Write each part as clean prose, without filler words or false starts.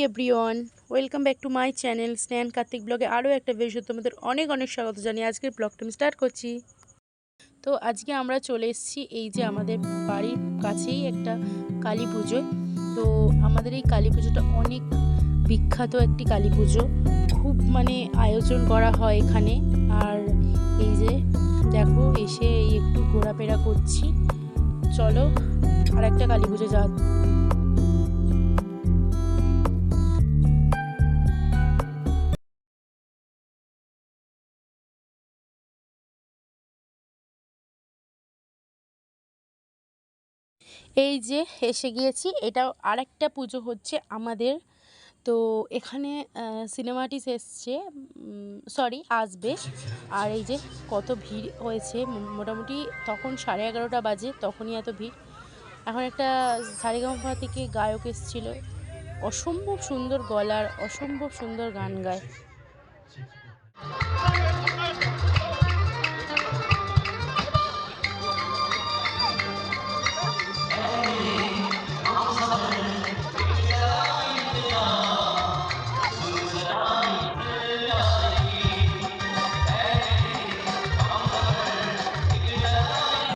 Everyone, welcome back to my channel Snehan Karthik ব্লগে আরও একটা ভিডিও তোমাদের অনেক অনেক স্বাগত জানিয়ে আজকের ব্লগটা আমি স্টার্ট করছি। তো আজকে আমরা চলে এসেছি এই যে আমাদের বাড়ির কাছেই একটা কালী পুজো। তো আমাদের এই কালী পুজোটা অনেক বিখ্যাত একটি কালী পুজো, খুব আয়োজন করা হয় এখানে। আর এই যে দেখো এসে একটু ঘোরাফেরা করছি, চলো আর একটা কালী পুজো যা। এই যে এসে গিয়েছি, এটা আরেকটা পুজো হচ্ছে আমাদের। তো এখানে সিনেমাটিস এসছে, সরি আসবে। আর এই যে কত ভিড় হয়েছে, মোটামুটি তখন 11:30 বাজে, তখনই এত ভিড়। এখন একটা সারেগামাপা থেকে গায়ক এসেছিল, অসম্ভব সুন্দর গলার, অসম্ভব সুন্দর গান গায়।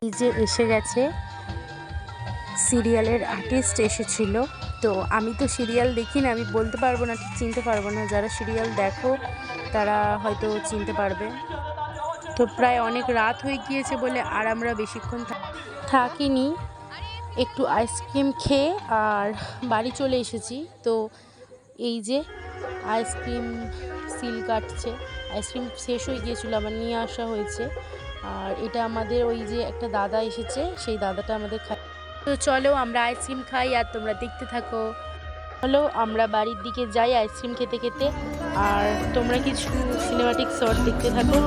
এই যে এসে গেছে, সিরিয়ালের আর্টিস্ট এসেছিল। তো আমি তো সিরিয়াল দেখি না, আমি বলতে পারবো না, ঠিক চিনতে পারবো না। যারা সিরিয়াল দেখো তারা হয়তো চিনতে পারবে। তো প্রায় অনেক রাত হয়ে গিয়েছে বলে আর আমরা বেশিক্ষণ থাকিনি, একটু আইসক্রিম খেয়ে আর বাড়ি চলে এসেছি। তো এই যে আইসক্রিম সিল কাটছে, আইসক্রিম শেষ হয়ে গিয়েছিল, আবার নিয়ে আসা হয়েছে। আর এটা আমাদের ওই যে একটা দাদা এসেছে, সেই দাদাটা আমাদের খাই। তো চলো আমরা আইসক্রিম খাই আর তোমরা দেখতে থাকো। চলো আমরা বাড়ির দিকে যাই আইসক্রিম খেতে খেতে, আর তোমরা কিছু সিনেমাটিক শট দেখতে থাকো।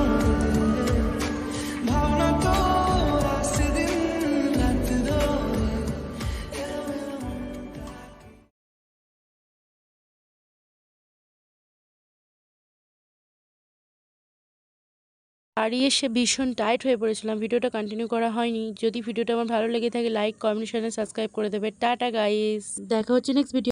বাড়ি এসে ভীষণ টায়ার্ড হয়ে পড়েছিলাম, ভিডিওটা কন্টিনিউ করা হয়নি। যদি ভিডিওটা আমার ভালো লেগে থাকে লাইক কমেন্ট শেয়ার সাবস্ক্রাইব করে দেবে। টাটা গাইস, দেখা হচ্ছে নেক্সট ভিডিও।